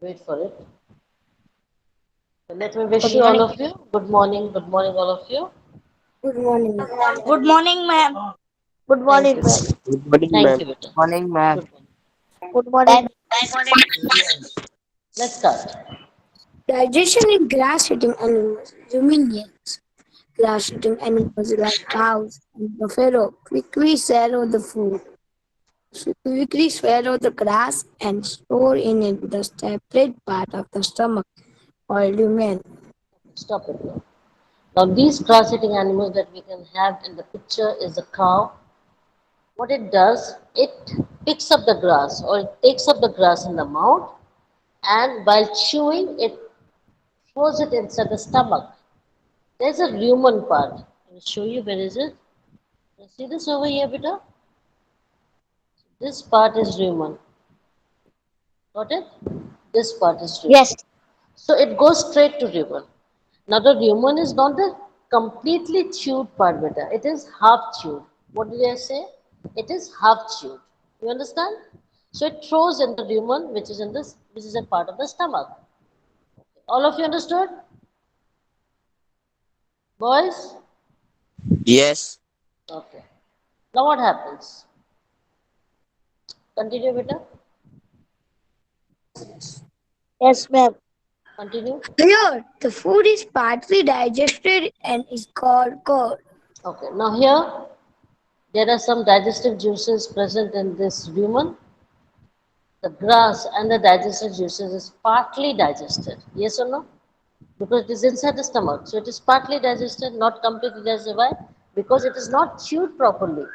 Wait for it. Let me wish Good you all morning. of you. Good morning, all of you. Good morning. Good morning, ma'am. Good Thank morning, you. ma'am. Good morning, Thank ma'am. you, Beta. Morning, ma'am. Good morning. Good morning. Let's start. Digestion in grass-eating animals. Ruminants. Grass-eating animals like cows and buffalo quickly swallow the food. Quickly swallow the grass and store in it the separate part of the stomach called rumen. Stop it now. Now, these grass-eating animals that we can have in the picture is a cow. What it does, it picks up the grass or it takes up the grass in the mouth, and while chewing, it throws it inside the stomach. There's a rumen part. I will show you where is it. You see this over here, beta? This part is rumen. Got it? This part is rumen. Yes. So it goes straight to rumen. Now the rumen is not the completely chewed part, beta. It is half chewed. What did I say? It is half chewed. You understand? So it throws in the rumen, which is in this, which is a part of the stomach. All of you understood, boys? Yes. Okay. Now what happens? Continue, beta. Yes, ma'am. Continue. Here, the food is partly digested and is called curd. Okay. Now here there are some digestive juices present in this rumen. The grass and the digestive juices is partly digested. Yes or no? Because it is inside the stomach. So it is partly digested, not completely digested. Why? Because it is not chewed properly.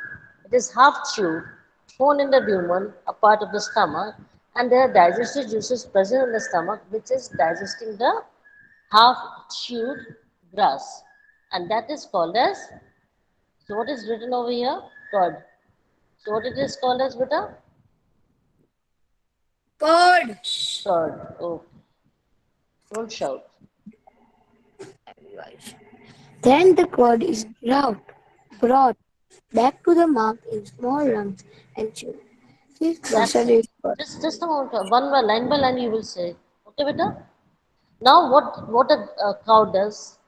It is half chewed, thrown in the rumen, a part of the stomach, and there are digestive juices present in the stomach which is digesting the half chewed grass. And that is called as, so what is written over here? Curd. So what it is called as, beta? Curd. Curd. Oh, don't shout. Then the curd is brought back to the mouth in small lumps and chewed. This That's process it. is called Just a moment. One by line you will say. Okay, beta? Now what a cow does,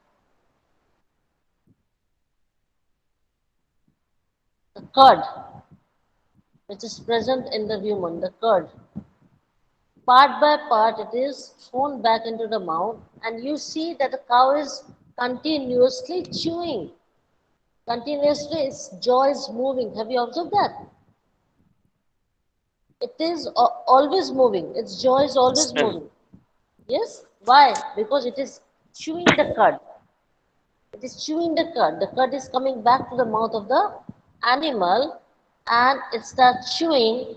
the curd which is present in the human, the curd, part by part it is thrown back into the mouth and you see that the cow is continuously chewing. Continuously its jaw is moving. Have you observed that? It is always moving. Its jaw is Yes, always ma'am. moving. Yes? Why? Because it is chewing the cud. It is chewing the cud. The cud is coming back to the mouth of the animal and it starts chewing.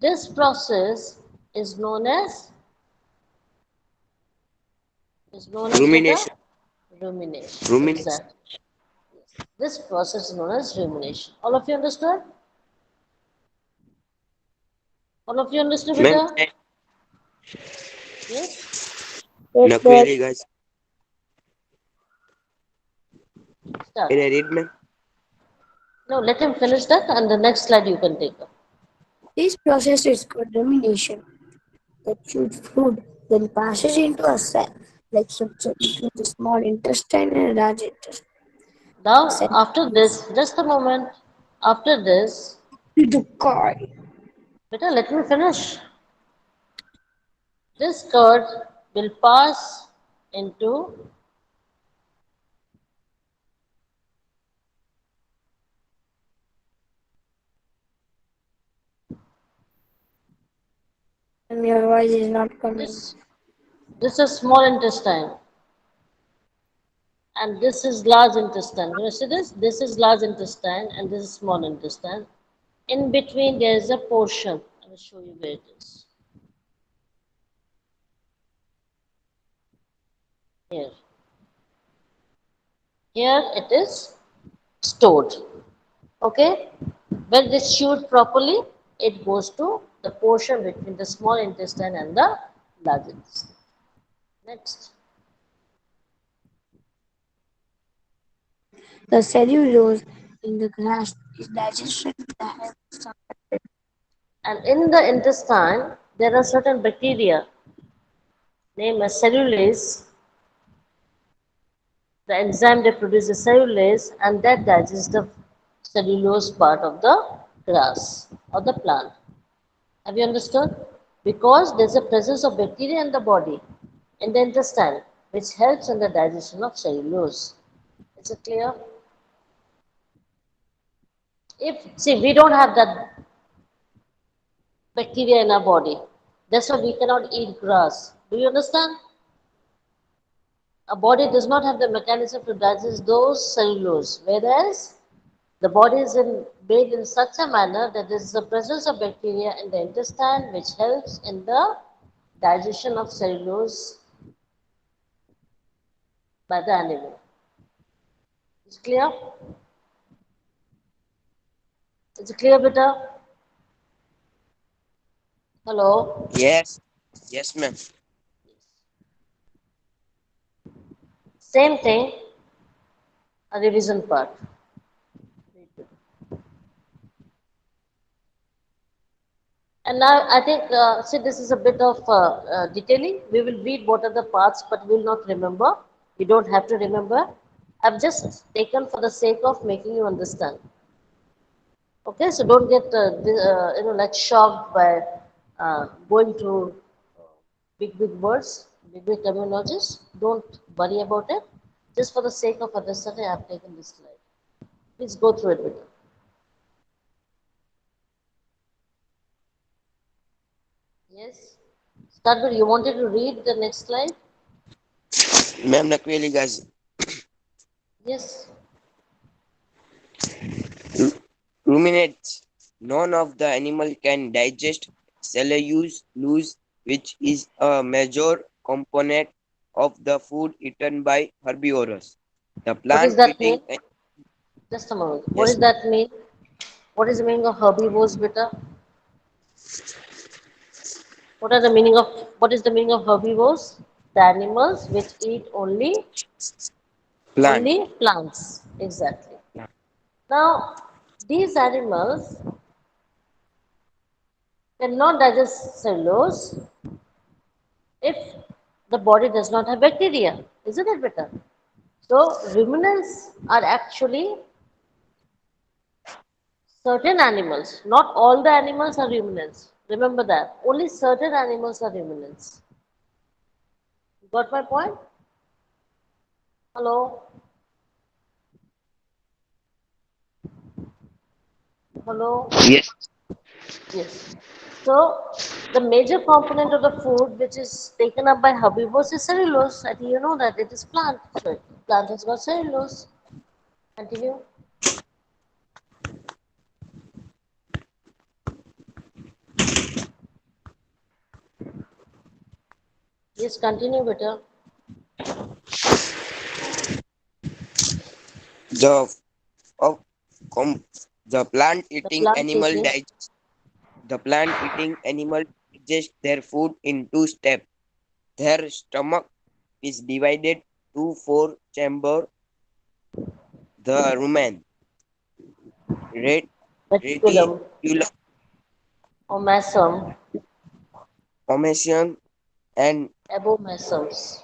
This process is known as beta Rumination. rumination. Rumination. Exactly. This process is known as rumination. All of you understood? All of you understood Ma'am, beta? Yes? yes, not ma'am. really, guys. Start. Can I read, ma'am? No, let him finish that and the next slide you can take up. This process is called rumination. The chewed food then passes into a cell-like structure between the small intestine and large intestine. The Now, cell after is this, just a moment. After this, the cord. beta, let me finish. This curd will pass into, And your voice is not coming. this this is small intestine and this is large intestine. You see this? This is large intestine and this is small intestine. In between there is a portion. I will show you where it is. Here. Here it is stored. Okay? When it is chewed properly, it goes to the portion between the small intestine and the large intestine. Next. The cellulose in the grass is digested with the help of some And in the intestine, there are certain bacteria. name as cellulase, the enzyme that produces cellulase, and that digests the cellulose part of the grass or the plant. Have you understood? Because there's a presence of bacteria in the body, in the intestine, which helps in the digestion of cellulose. Is it clear? If, see, we don't have that bacteria in our body. That's why we cannot eat grass. Do you understand? Our body does not have the mechanism to digest those cellulose, whereas the body is made in such a manner that there is the presence of bacteria in the intestine which helps in the digestion of cellulose by the animal. Is it clear? Is it clear, beta? Hello? Yes. Yes, ma'am. Same thing, a revision part. And now I think, see, this is a bit of detailing. We will read what are the parts, but we will not remember. You don't have to remember. I've just taken for the sake of making you understand. Okay, so don't get like shocked by going through big words, big terminologies. Don't worry about it. Just for the sake of understanding, I have taken this slide. Please go through it with me. Yes. Start with, you wanted to read the next slide? Ma'am, not really, guys. Yes. Ruminates. None of the animal can digest cellulose, which is a major component of the food eaten by herbivores. The What does plant that mean? eating. Just a moment. What Yes, does that mean? What is the meaning of herbivores, beta? What is the meaning of herbivores? The animals which eat plant. only plants. Exactly. Now, these animals cannot digest cellulose if the body does not have bacteria. Isn't it better? So, ruminants are actually certain animals. Not all the animals are ruminants. Remember that. Only certain animals are ruminants. Got my point? Hello? Hello? Yes. Yes. So the major component of the food which is taken up by herbivores is cellulose. I think you know that it is plant. So plant has got cellulose. Continue. Yes, continue better. The of com, the plant The eating plant animal eating. digest the plant eating animal digest their food in two steps. Their stomach is divided to four chamber. The rumen, ret, Reticulum reticulum, or mesum. formation, and Abomasums.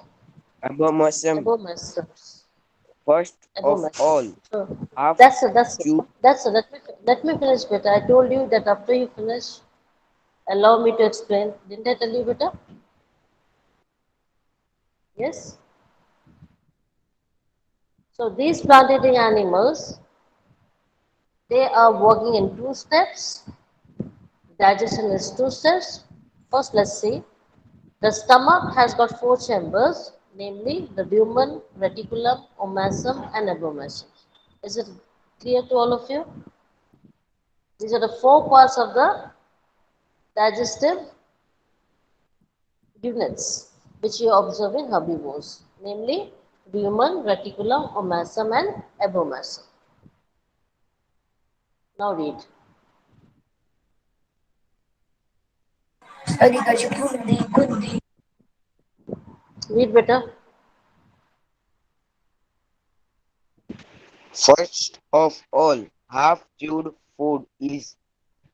abomasum. Abomasums. First of Abomasums. all, So half that's it. chew. That's it. Let me finish better. I told you that after you finish, allow me to explain. Didn't I tell you better? Yes. So these plant eating animals, they are working in two steps. Digestion is two steps. First, let's see. The stomach has got four chambers, namely the lumen, reticulum, omasum, and abomasum. Is it clear to all of you? These are the four parts of the digestive units which you observe in herbivores, namely lumen, reticulum, omasum, and abomasum. Now read. Read better. First of all, half chewed food is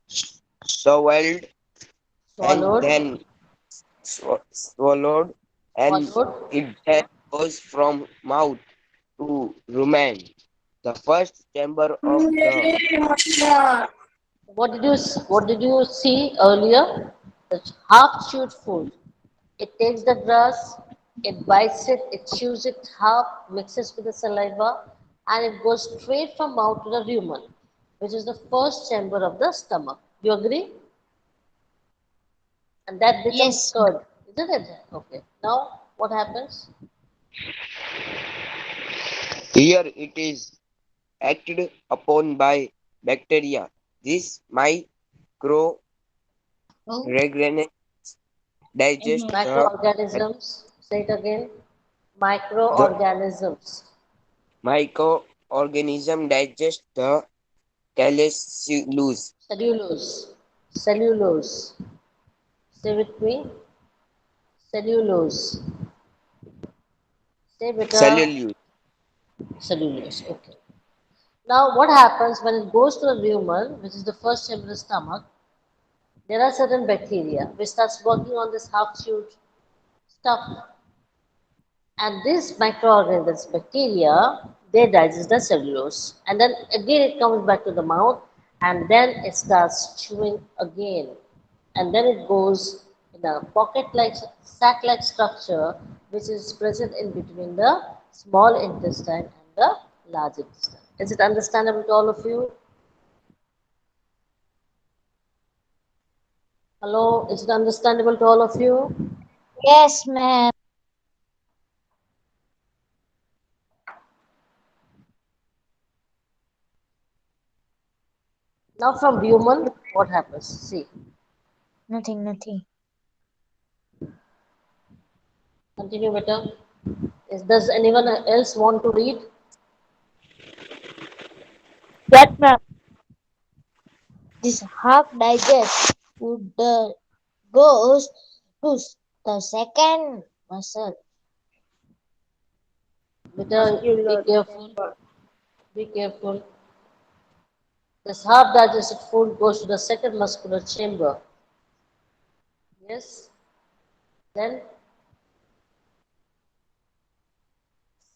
swallowed and Swallowed. then swallowed. and What would? it then goes from mouth to rumen, the first chamber of the What did you see earlier? The half-chewed food. It takes the grass, it bites it, it chews it half, mixes with the saliva, and it goes straight from mouth to the rumen, which is the first chamber of the stomach. You agree? And that becomes Yes, curd, isn't it? Okay. Now what happens? here it is acted upon by bacteria. This microorganism oh, digest Microorganisms. Say it again. the Microorganisms. microorganism digest the cellulose. Cellulose. Cellulose. Say with me. Cellulose. Say beta. Cellulose. Cellulose. Okay. Now, what happens when it goes to the rumen, which is the first chamber of the stomach? There are certain bacteria which starts working on this half-chewed stuff, and these microorganisms, bacteria, they digest the cellulose, and then again it comes back to the mouth, and then it starts chewing again, and then it goes in a pocket-like, sac-like structure, which is present in between the small intestine and the large intestine. Is it understandable to all of you? Hello, is it understandable to all of you? yes, ma'am. Now from human, what happens? See, Nothing, nothing. continue better. Does anyone else want to read? Yes, ma'am. This half digest food goes to the second muscle, Better be muscular careful. chamber. Be careful. This half digested food goes to the second muscular chamber. Yes. Then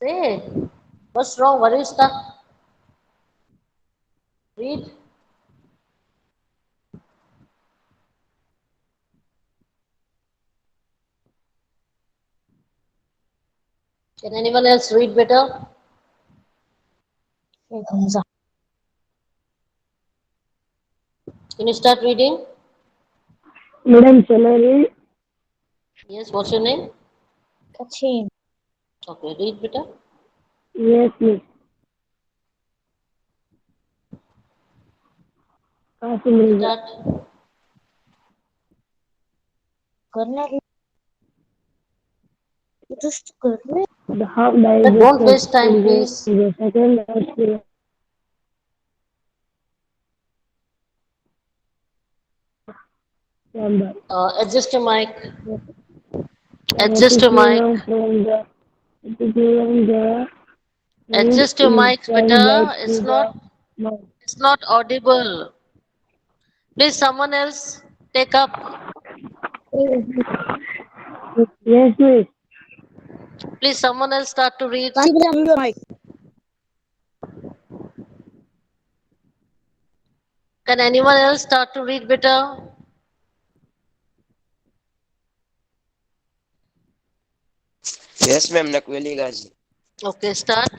say it. What's wrong? Why are you stuck? Read. Can anyone else read better? Here comes a Can you start reading? Madam Salary, Yes. What's your name? Kachin. Okay. Read better. yes, Miss Kasim Riza. Start. Corner just corner. The half But don't digested waste time, food goes please. to the second muscular chamber. Adjust your mic. The Adjust your mic. reticulum from the reticulum, the food Adjust your is mics carried back better. to the mouth. It's not audible. Please, someone else take up. Yes, Miss. Please, someone else start to read. Can anyone else start to read better? Yes, ma'am. Nakweli Gazi. Okay, start.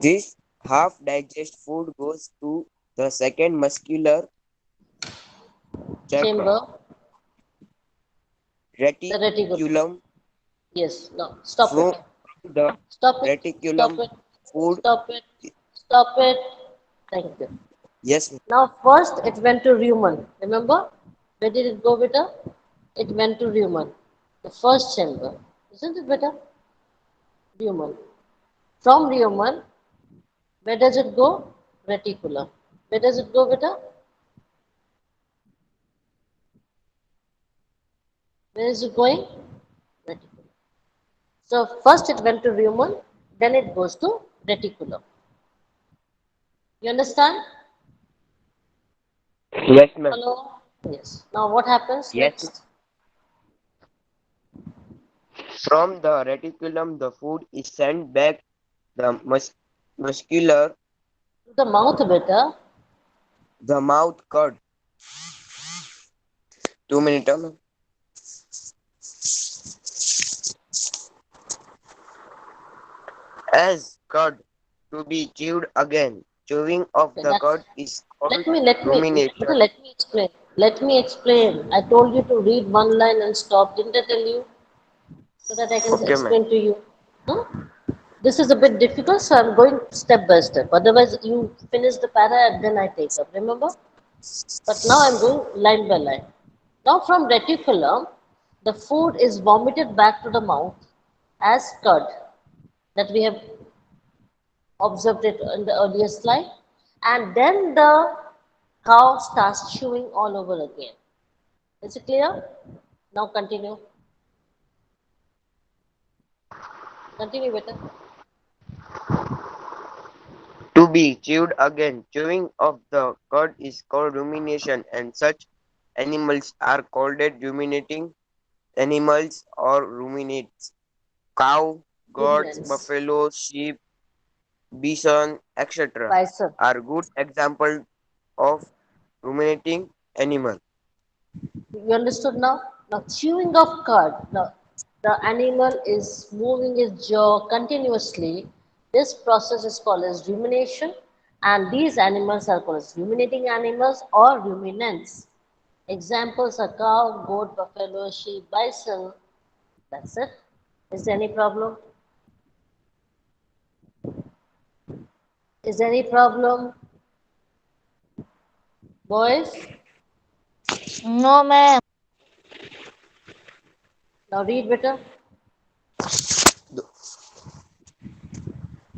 This half digest food goes to the second muscular chamber, Chamber. The reticulum. reticulum. Yes, no, stop From it. the Stop it. Stop reticulum, it. food. Stop it. Stop it. Thank you. Yes, ma'am. Now, first it went to rumen. Remember? Where did it go, beta? It went to rumen. The first chamber. Isn't it better? Rumen. From rumen, where does it go? Reticulum. Where does it go, beta? Where is it going? Reticulum. So first it went to rumen, then it goes to reticulum. You understand? Yes, ma'am. Hello? Yes. Now what happens Yes, ma'am. next? From the reticulum, the food is sent back the muscular, To the mouth, beta. the mouth cord. 2 minutes. As cud to be chewed again. Chewing of Okay, the that's cud is called beta, rumination. let me explain. Let me explain. I told you to read one line and stop. Didn't I tell you? So that I can Okay, ma'am. explain to you. Huh? This is a bit difficult, so I'm going step by step. Otherwise, you finish the para and then I take up. Remember? But now I'm going line by line. Now, from reticulum, the food is vomited back to the mouth as curd that we have observed it in the earlier slide, and then the cow starts chewing all over again. Is it clear? Now continue. Continue, better. To be chewed again. Chewing of the cud is called rumination, and such animals are called ruminating animals or ruminates. Cow, goats, Ruminants. buffalo, sheep, bison, etc. Bison. are good examples of ruminating animal. You understood now? Now, chewing of cud. Now, the animal is moving its jaw continuously. This process is called as rumination, and these animals are called as ruminating animals or ruminants. Examples are cow, goat, buffalo, sheep, bison. That's it. Is there any problem? Is there any problem, boys? No, ma'am. Now read better.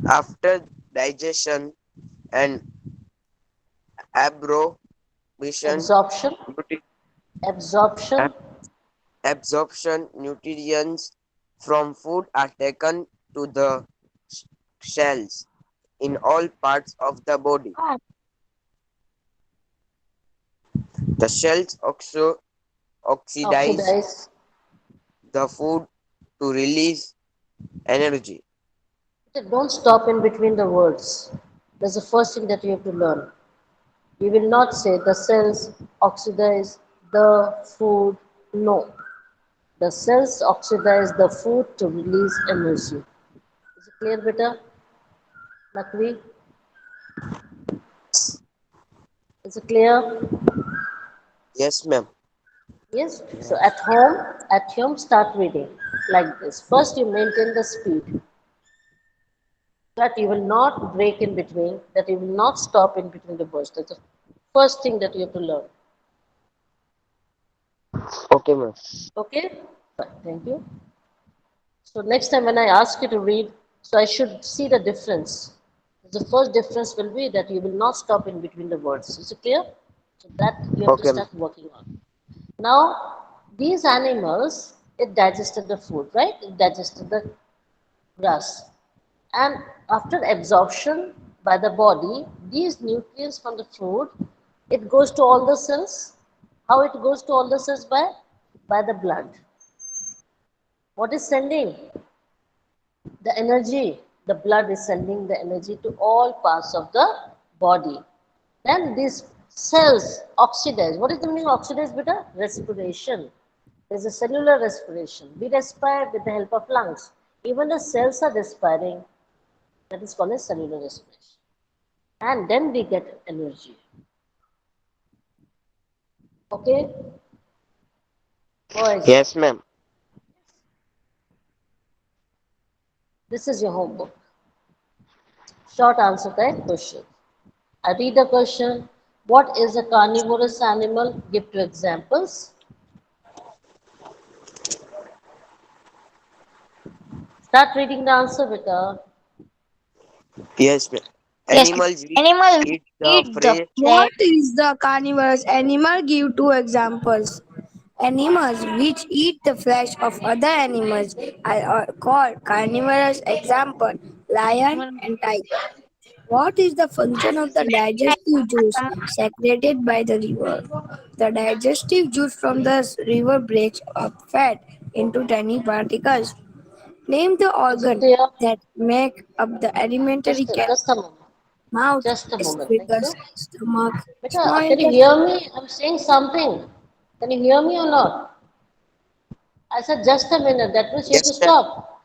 After digestion and absorption, Absorption. nutri- Absorption. ab- absorption nutrients from food are taken to the cells in all parts of the body. Ah, The cells also oxidize Oxidize. the food to release energy. Don't stop in between the words. That's the first thing that you have to learn. We will not say the cells oxidize the food. No. The cells oxidize the food to release energy. Is it clear, beta? Nakvi? Is it clear? Yes, ma'am. Yes. So at home, start reading like this. First, you maintain the speed that you will not break in between, that you will not stop in between the words. That's the first thing that you have to learn. Okay, ma'am. Okay? Fine. Thank you. So next time when I ask you to read, so I should see the difference. The first difference will be that you will not stop in between the words. Is it clear? So that you have to Okay, ma'am. start working on. Now, these animals, it digested the food, right? It digested the grass. And after absorption by the body, these nutrients from the food, it goes to all the cells. How it goes to all the cells? By the blood. What is sending? The energy. The blood is sending the energy to all parts of the body. Then these cells oxidize. What is the meaning of oxidize, beta? Respiration. There's a cellular respiration. We respire with the help of lungs. Even the cells are respiring. That is called as cellular respiration. And then we get energy. Okay, boys, Yes, ma'am. this is your homework. Short answer type question. I read the question. What is a carnivorous animal? Give two examples. Start reading the answer, beta. Yes, ma'am. yes. Animals which Animal eat the eat the fresh. flesh. What is the carnivorous animal? Give two examples. Animals which eat the flesh of other animals are called carnivorous. Example: lion and tiger. What is the function of the digestive juice secreted by the river? The digestive juice from the river breaks up fat into tiny particles. Name the Is it organ clear? that make up the alimentary canal. Just a moment. Mouth, Just a moment. Thank you. esophagus, stomach, small Beta, can you intestine. hear me? I'm saying something. Can you hear me or not? I said just a minute. That means you have to Yes, ma'am. stop.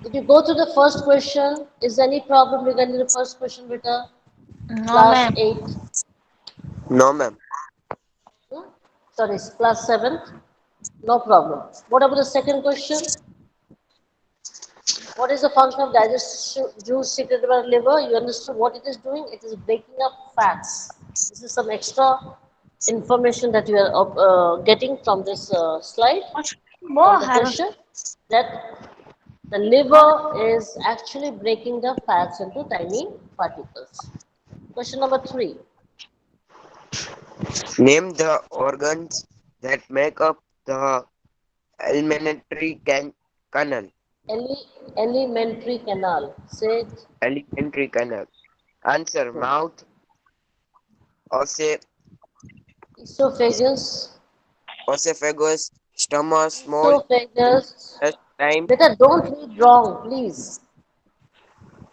Did you go to the first question? Is there any problem regarding the first question, beta? No, Class ma'am. 8. No, ma'am. Hmm? Sorry, it's class 7. No problem. What about the second question? What is the function of digestive juice secreted by the liver? You understood what it is doing? It is breaking up fats. This is some extra information that you are getting from this slide, from Boh the harus. question, that the liver is actually breaking the fats into tiny particles. Question number 3. Name the organs that make up the alimentary canal. Alimentary canal. Say it. Alimentary canal. Answer: Hmm. mouth, ose, Esophagus. esophagus, stomach, small Esophagus. intestine. Better don't read wrong, please.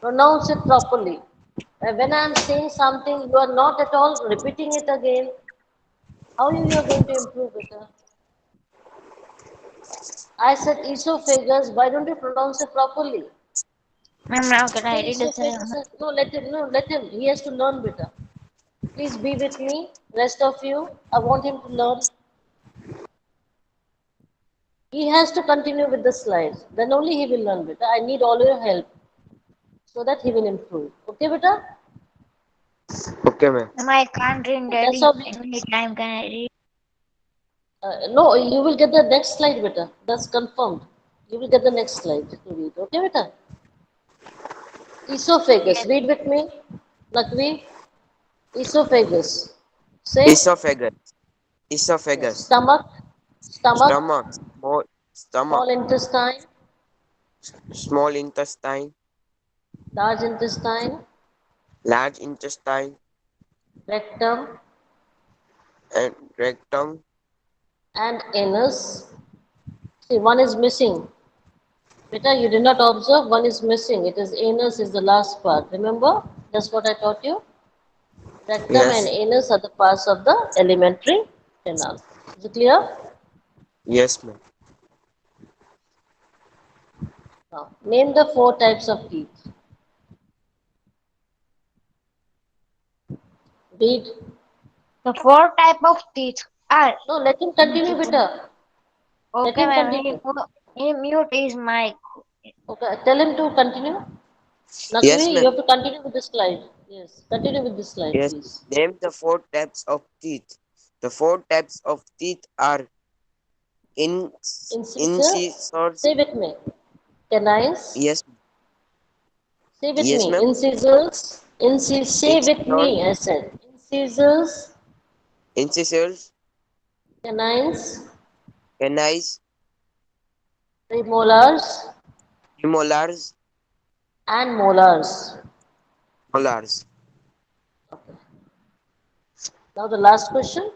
Pronounce it properly. When I am saying something, you are not at all repeating it again. How you are going to improve it? I said esophagus. Why don't you pronounce it properly? Ma'am, now can I Say read it? esophagus. No, let him. No, let him. He has to learn better. Please be with me. Rest of you, I want him to learn. He has to continue with the slides. Then only he will learn better. I need all your help so that he will improve. Okay, beta? Okay, ma'am. Ma'am, I can't read That's daddy. how. Any time can I read? No, you will get the next slide, beta. That's confirmed. You will get the next slide to read. Okay, beta? Esophagus. Yes. Read with me. Lakvi. Esophagus. Say Esophagus, yes. esophagus, Stomach. Stomach. stomach, small stomach, Small intestine. small intestine, Large intestine. large intestine, Rectum. and rectum. And anus. See, one is missing. Beta, you did not observe, one is missing. It is anus is the last part. Remember? That's what I taught you. Rectum and Yes, anus are the parts of the alimentary canal. Is it clear? yes, ma'am. Now, name the 4 types of teeth. Read. The 4 type of teeth are. No, let him continue, beta. Let Okay, him ma'am. continue. He mute his mic. Okay, tell him to continue. Yes, Nakvi, you ma'am. have to continue with the slide. Yes, continue with the slide, Yes. please. Name the 4 types of teeth. The 4 types of teeth are Incisor. incisors. Say with me. Canines. Yes, Say with yes, me. ma'am. Incisors. Say with Incisors, me, I said. Incisors. incisors, Canines. canines, Premolars. premolars, And molars. molars. Okay. Now the last question.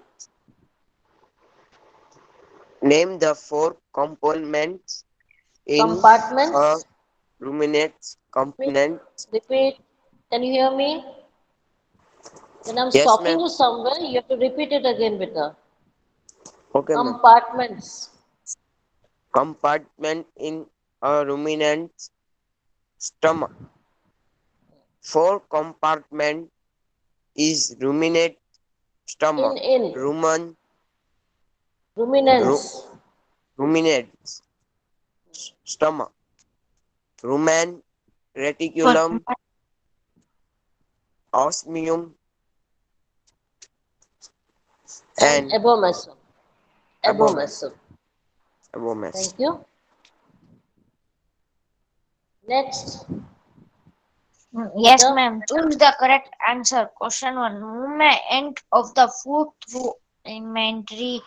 Name the 4 components in a Compartments. ruminant's Repeat. component. Repeat. Can you hear me? When I'm Yes, stopping ma'am. you somewhere, you have to repeat it again, beta. Okay, ma'am. Compartments. Compartment in a ruminant's stomach. 4 compartment is ruminant In, stomach, in. rumen, ru, Ruminants. ruminant stomach, rumen, For reticulum, osmium, And and abomasum. abomas. Abomasum. Abomas. Thank you. Next. yes, Beta. ma'am. Choose the correct answer. Question 1. Movement of the food through alimentary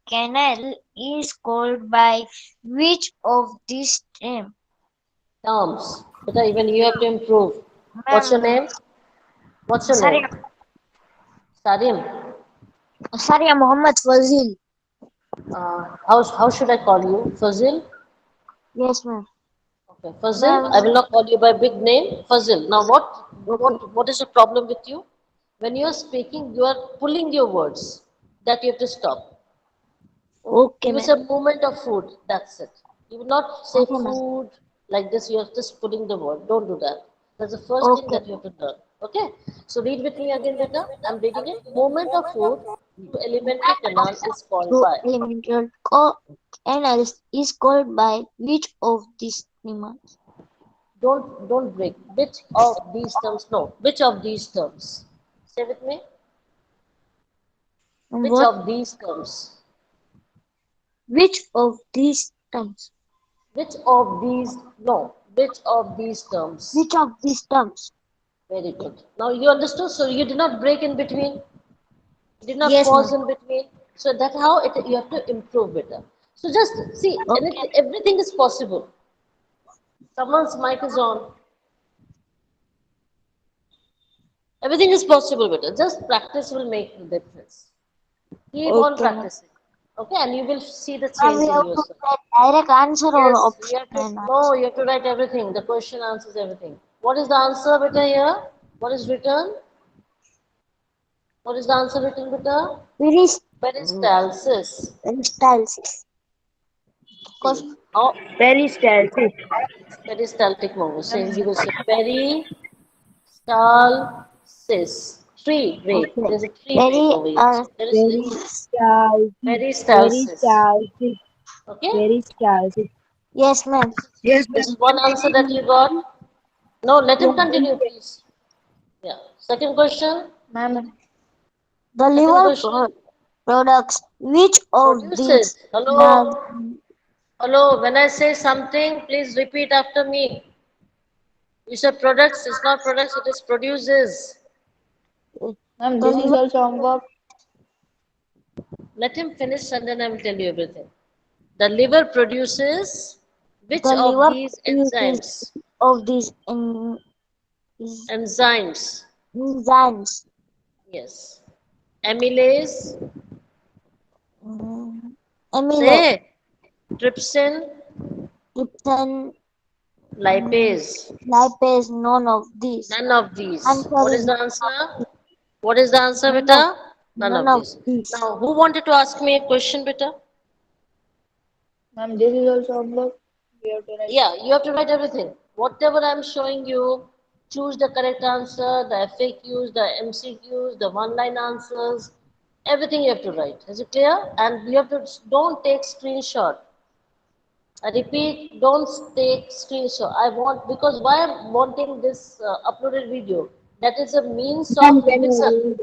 canal is called by which of these terms? Terms. Beta, even you have to improve. What's your Ma'am, name? What's your Saria, name? Sarim. Saria Muhammad Fazil. How should I call you? Fazil? Yes, ma'am. Okay, Fazil. Ma'am. I will not call you by big name. Fazil. Now, Okay. what is the problem with you? When you are speaking, you are pulling your words. That you have to stop. Okay, You will ma'am. say movement of food. That's it. You will not say Okay, ma'am. food like this. You are just putting the word. Don't do that. That's the first thing Okay. that you have to learn. Okay. So read with me again, beta. I'm reading it. Movement of food to alimentary canal is called To by. elemental canals is called by which of these animals? Don't break. Which of these terms? No. Which of these terms? Say with me. And Which what? of these terms? Which of these terms? Which of these? No. Which of these terms? Which of these terms? Very good. Now you understood. So you did not break in between. You did not Yes, pause ma'am. in between. So that's how you have to improve better. So just see, Okay. everything is possible. Someone's mic is on. Everything is possible better. Just practice will make the difference. Keep on Okay, ma'am. practicing. Okay, and you will see the Ma'am, we change in have to yourself. write direct answer or Yes, you option have to. and No, answer. you have to write everything. The question answers everything. What is the answer, beta? Here, what is written? What is the answer written, beta? Peris Peristalsis. peristalsis. See, Question. how Peristalsis. peristaltic movement. So you will say peristalsis. Tree break. Okay. There's a tree break Very over here. So there is Peristalsis. peristalsis. Peristalsis. Okay. Peristalsis. yes, ma'am. Yes, This is ma'am. one answer that you got. No, let him Yes. continue, please. Yeah. Second question. Ma'am. The Second liver question. products which of these Produces. Hello. does Hello. When I say something, please repeat after me. You said products. It's not products. It is produces. Ma'am, the this is liver also homework. Let him finish and then I will tell you everything. The liver produces which the of liver these produces enzymes? of these Enzymes. enzymes. Yes. Amylase. Mm, amylase, Say. Trypsin. trypsin, mm, Lipase. lipase, none of these. None of these. Answer What is is the answer? What is the answer, none of beta? None none of of these. these. Now, who wanted to ask me a question, beta? Ma'am, this is also homework. We have to write. Yeah, you have to write everything. Whatever I'm showing you, choose the correct answer, the FAQs, the MCQs, the one-line answers, everything you have to write. Is it clear? And you have to don't take screenshot. I repeat, don't take screenshot. I want because why I'm wanting this uploaded video. That is a means Ma'am, of can revision. you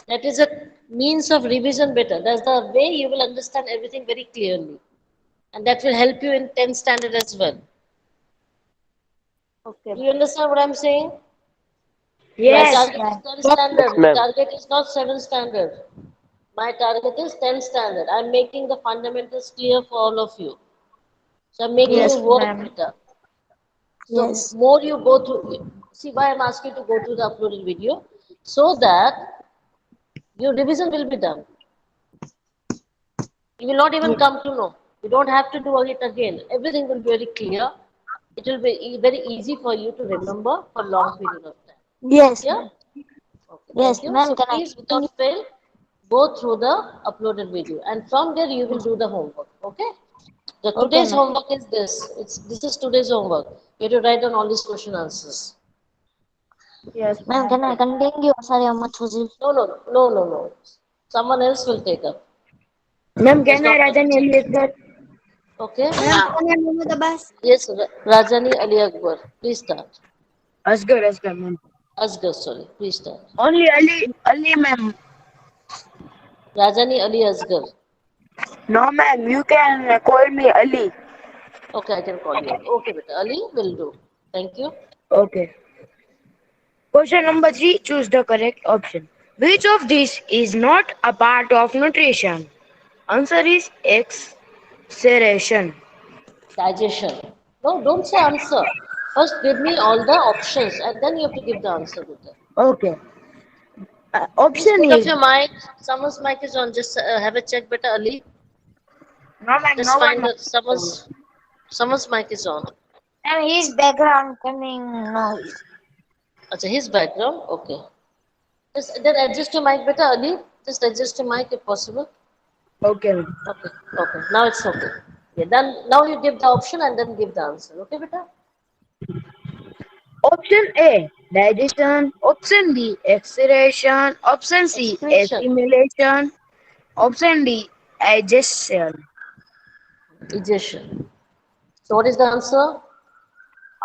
That is a means of revision better. That's the way you will understand everything very clearly. And that will help you in 10th standard as well. Okay, Do you understand what I'm saying? My yes, target is ma'am. 10 Yes, standard. My ma'am. target is not 7 standard. My target is 10 standard. I'm making the fundamentals clear for all of you. So I'm making you yes, Yes, work ma'am. better. So yes. more you go through, see why I'm asking you to go through the uploaded video, so that your revision will be done. You will not even come to know. You don't have to do it again. Everything will be very clear. It will be very easy for you to remember for long period of time. Is it Yes, clear? ma'am. Okay, thank Yes, you. ma'am. So Can I please, continue? without fail, go through the uploaded video, and from there you will do the homework. Okay? The Okay, today's ma'am. homework is this. This is today's homework. You have to write down all these question answers. Yes, Ma'am, ma'am. can I continue? Sorry, I'm much was No, no, no, no, no. Someone else will take up. Ma'am, It's can I not write an permitted. Elizabeth? Okay? Ma'am, can I move the bus? Yes, Rajani Ali Akbar. Please start. Asgar, ma'am. Asghar, sorry. Please start. Only Ali, ma'am. Rajani Ali Asghar. No, ma'am. You can call me Ali. Okay, I can call you Ali. Okay, beta. Ali will do. Thank you. Okay. Question number 3. Choose the correct option. Which of these is not a part of nutrition? Answer is exceration. Digestion. No, don't say answer. First, give me all the options and then you have to give the answer, beta. Okay. Please Option put off is your mic. Someone's mic is on. Just have a check better, Ali. no, ma'am, Just no find one. that someone's mic is on. And his background coming noise. Acha, his background. Okay. Just then adjust your mic better, Ali. Just adjust your mic if possible. Okay, ma'am. Okay. Okay. Now it's okay. Yeah. Then now you give the option and then give the answer. Okay, beta. Option A, digestion. Option B, excitation. Option C, Excretion. assimilation. Option D, digestion. Digestion. So what is the answer?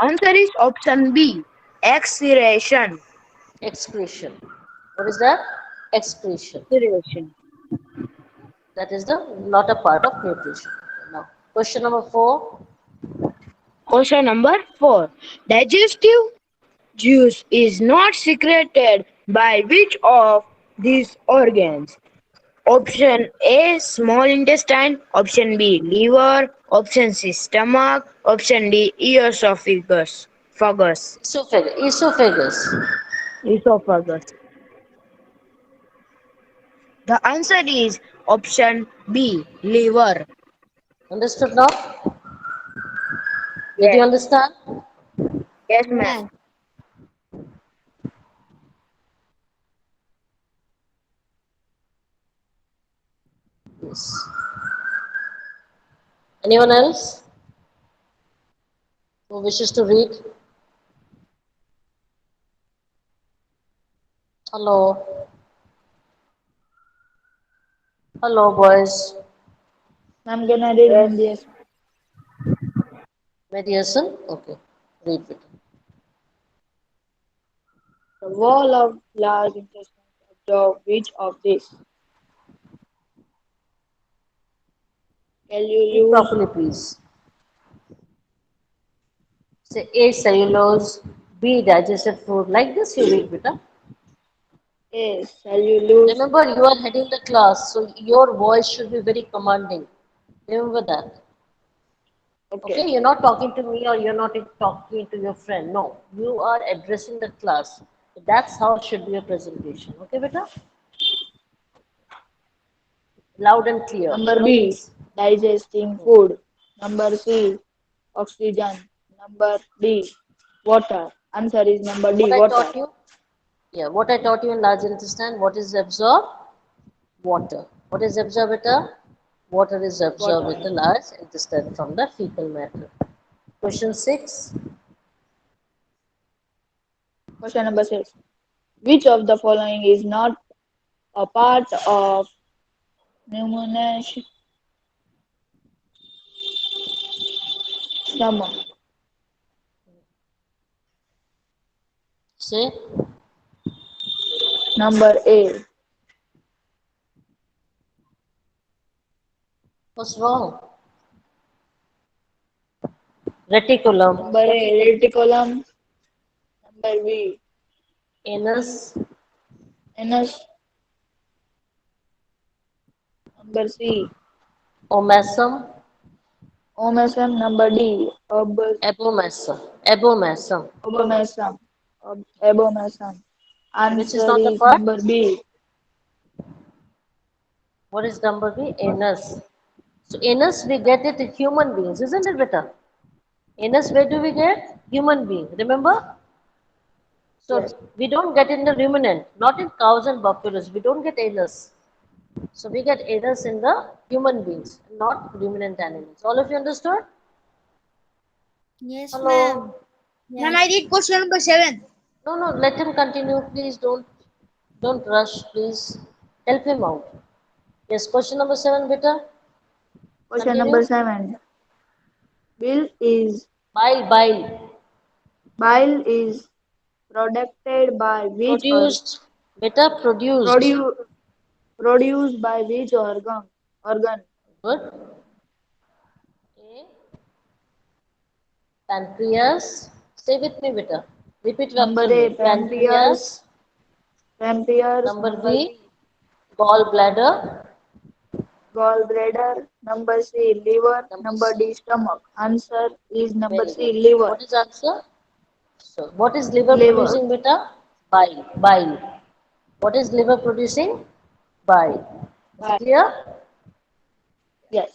Answer is option B, excitation. Excretion. What is that? Excretion. Excitation. That is the not a part of nutrition. Now, question number 4. Question number 4. Digestive juice is not secreted by which of these organs? Option A, small intestine. Option B, liver. Option C, stomach. Option D, esophagus. Esophagus. Esophagus. Esophagus. Esophagus. The answer is option B, liver. Understood now? Did you Yes, understand? yes, ma'am. Yes. Anyone else who wishes to read? Hello. Hello, boys. I'm gonna read Yes. MBS. Mediation? Okay. Read it. The wall of large intestine absorb which of these? Can you Read use properly, please. Say A, cellulose, B, digested food. Like this you read, beta. A. Cellulose? Remember, you are heading the class, so your voice should be very commanding. Remember that. Okay. Okay, you're not talking to me or you're not talking to your friend. No, you are addressing the class. That's how should be your presentation. Okay, beta? Loud and clear. Number No B. mix. Digesting food. Number C. Oxygen. Number D. Water. Answer is number What D. I Water. taught you? Yeah, what I taught you in large intestine, what is absorbed? Water. What is absorbed, beta? Water is absorbed Water. with the large intestine from the fecal matter. Question 6. Question number 6. Which of the following is not a part of pneumonic stomach? Say, Number A. what's wrong? Reticulum, Number A. Reticulum. Number B. anus, Anus. Number C. omasum, Omasum. Number D. abomasum, abomasum. Abomasum. Abomasum. Which is Answer not a is part? number B. What is number B? Anus. So anus we get it in human beings, isn't it, beta? Anus where do we get? Human being. Remember? So Yes. we don't get in the ruminant, not in cows and buffaloes. We don't get anus. So we get anus in the human beings, not ruminant animals. All of you understood? Yes, ma'am. Hello? Ma'am, I did question number 7. No, no, let him continue. Please don't rush, please. Help him out. Yes, question number 7, beta. Question number Continue. 7. Bile is Bile. bile is produced by which or Produced. Beta, produced. produ- produced by which organ? Good. A. Pancreas. Stay with me, beta. Repeat Number after me. A, pancreas. Pancreas. Pancreas. Number Number B. B, Gallbladder. gallbladder. Number C, liver. Number Number C. D, stomach. Answer is number Very C, good. liver. What is answer? So, what is liver Liver. producing, beta? Bile. Bile. What is liver producing? Bile. Is it Bye. clear? Yes.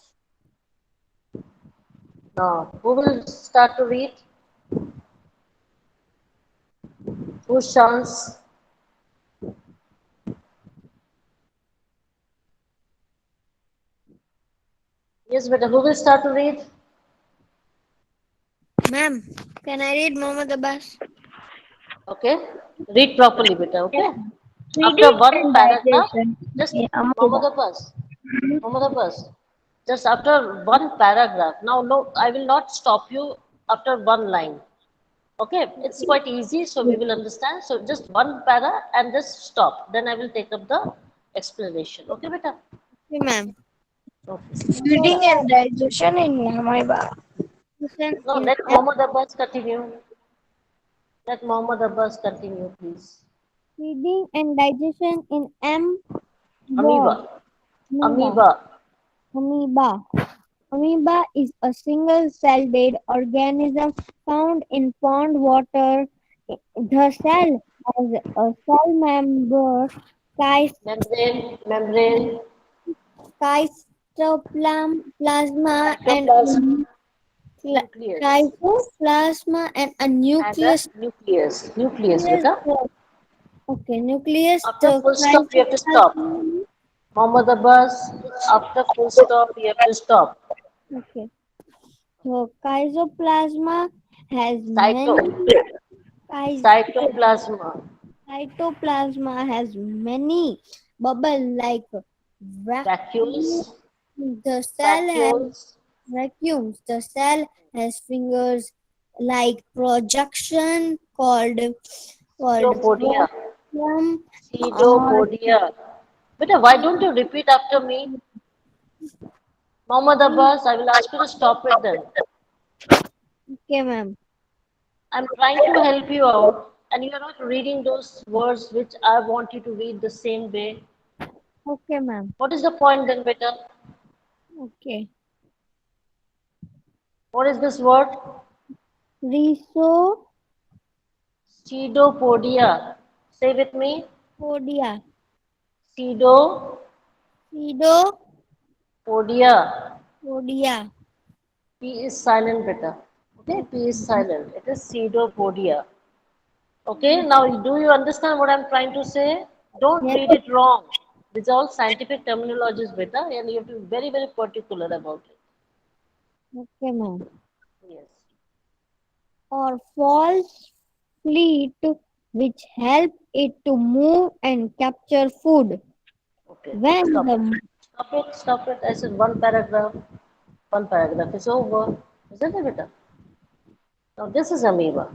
Now, who will start to read? Whose chance? Yes, beta. Who will start to read? Ma'am, can I read Mohammed Abbas? Okay. Read properly, beta. Okay. After Feeding one and paragraph, digestion just in Mohammed amoeba. Abbas. Mohammed Abbas. Just after one paragraph. Now, no, I will not stop you after one line. Okay, it's quite easy, so we will understand. So just one para and just stop. Then I will take up the explanation. Okay, beta? Okay, ma'am. Okay. Feeding and digestion in amoeba. Listen No, in let Mohammed Abbas continue. Let Mohammed Abbas continue, please. Feeding and digestion in Amoeba. amoeba. Amoeba. Amoeba. Amoeba is a single-celled organism found in pond water. The cell has a cell membrane, Membrane. Membrane. cytoplasma, and Cytoplasm. Nucleus. cytoplasma and a And a nucleus. nucleus. Nucleus, Nucleus, beta. okay, nucleus. After The full stop, you have to stop. cytoplasm. Mohammed Abbas, after full stop, you have to stop. Okay. So chryoplasma has Cyto. many chys- Cytoplasma. cytoplasma has many bubble like vacuum. Vacuoles. The cell has Vacuoles. vacuums. The cell has fingers like projection called Pseudopodia. protium or Pseudopodia. Beta, why don't you repeat after me? Mohammed Abbas, I will ask you to stop it then. okay, ma'am. I'm trying to help you out, and you're not reading those words which I want you to read the same way. Okay, ma'am. What is the point then, beta? Okay. What is this word? Rhizopodia. Pseudopodia. Say with me. Pseudopodia. Pseudopodia. P is silent, beta. Okay, P is silent. It is pseudopodia. Okay, now do you understand what I'm trying to say? Don't Yes. read it wrong. These are all scientific terminologies, beta, and you have to be very, very particular about it. Okay, ma'am. Yes. Or false fleet which help it to move and capture food. Okay. When Stop it. the Stop it. Stop it. I said one paragraph. One paragraph is over. Isn't it, beta? Now this is amoeba.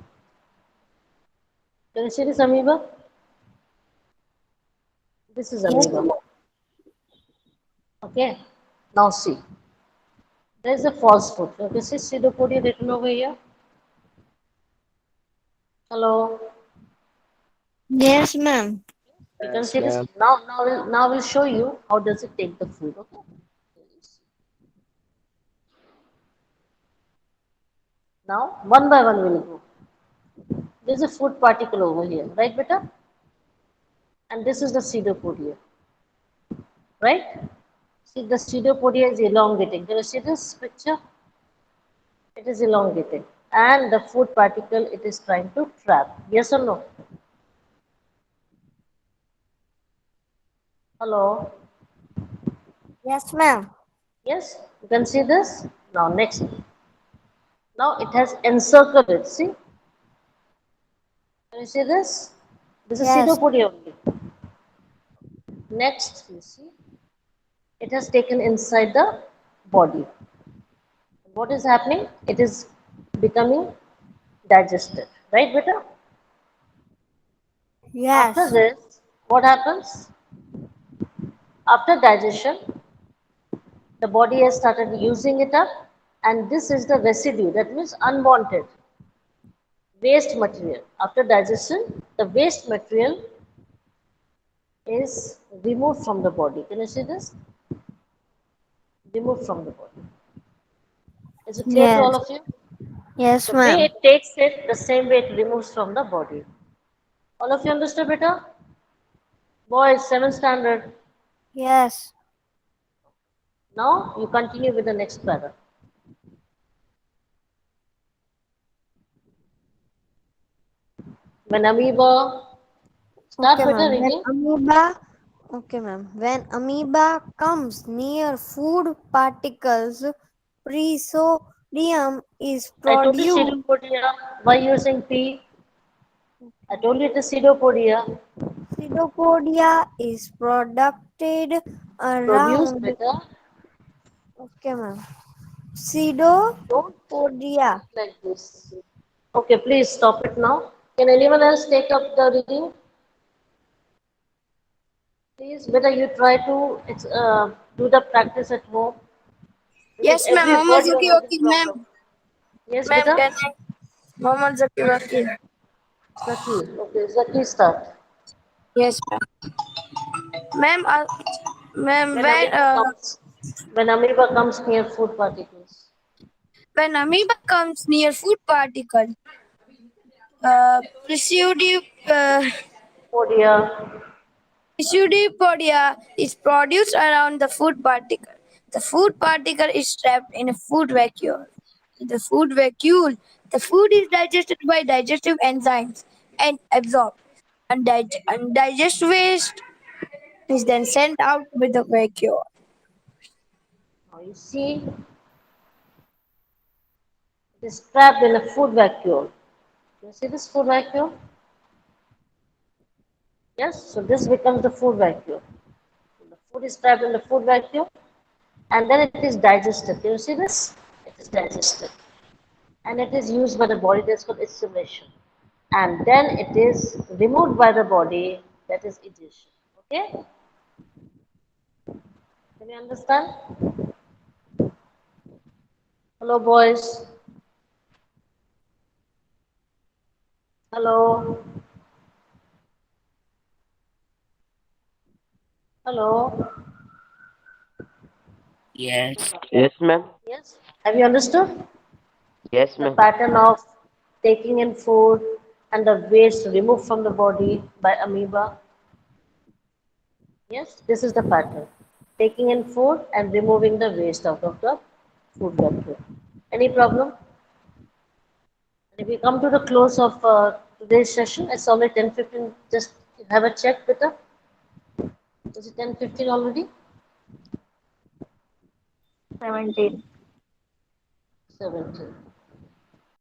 Can you see this amoeba? This is yes, amoeba. Okay. Now see. There is a false foot. Okay, see pseudopodia written over here. Hello. Yes, ma'am. You can Yes, see this ma'am. now. We'll show you how does it take the food. Okay. Now one by one we'll go. There's a food particle over here, right, beta? And this is the pseudopodia, right? See, the pseudopodia is elongating. Can you see this picture? It is elongating, and the food particle it is trying to trap. Yes or no? Hello. yes, ma'am. Yes, you can see this. Now next. Now it has encircled it. See? Can you see this? This is Yes, pseudopodia only. Next, you see, it has taken inside the body. What is happening? It is becoming digested. Right, beta? After yes, this, what happens? After digestion, the body has started using it up, and this is the residue, that means unwanted waste material. After digestion, the waste material is removed from the body. Can you see this? Removed from the body. Is it clear to all yes, of you? yes, The way ma'am. it takes it, the same way it removes from the body. All of you understood better? Boys, 7th standard. Yes. Now you continue with the next para. When amoeba, start Okay, with the ma'am. reading. Okay, ma'am. When amoeba comes near food particles, presodium is I told you produced. pseudopodia. Why you using P? I told you it is pseudopodia. Pseudopodia is produced Produce around. better. Okay, ma'am. Don't Pseudopodia. speak like this. Okay, please stop it now. Can anyone else take up the reading? Please, better you try to do the practice at home because Yes, ma'am. every Mohammed word you are Zaki having Wakil, problem. ma'am. Yes, Ma'am, beta? can I? Mohammed Zaki Wakil. Zaki. Okay, Zaki start. Yes, ma'am. Ma'am, ma'am, When amoeba comes, when amoeba comes near food particles. when amoeba comes near food particle, Pseudo, uh, Podia. pseudopodia is produced around the food particle. The food particle is trapped in a food vacuole. In the food vacuole, the food is digested by digestive enzymes and absorbed. Undigested waste is then sent out with the vacuole. Now you see, it is trapped in a food vacuole. You see this food vacuole? Yes, so this becomes the food vacuole. The food is trapped in the food vacuole and then it is digested. Can you see this? It is digested. And it is used by the body, that's called assimilation. And then it is removed by the body, that is egestion. Okay? Can you understand? Hello, boys. Hello. Hello. Yes. Yes, ma'am. Yes. Have you understood Yes, the ma'am. pattern of taking in food and the waste removed from the body by amoeba? Yes, this is the pattern. Taking in food and removing the waste out of the food vacuum. Any problem? If we come to the close of today's session, it's only 10:15. Just have a check, Peter. Is it 10:15 already? 17. 17.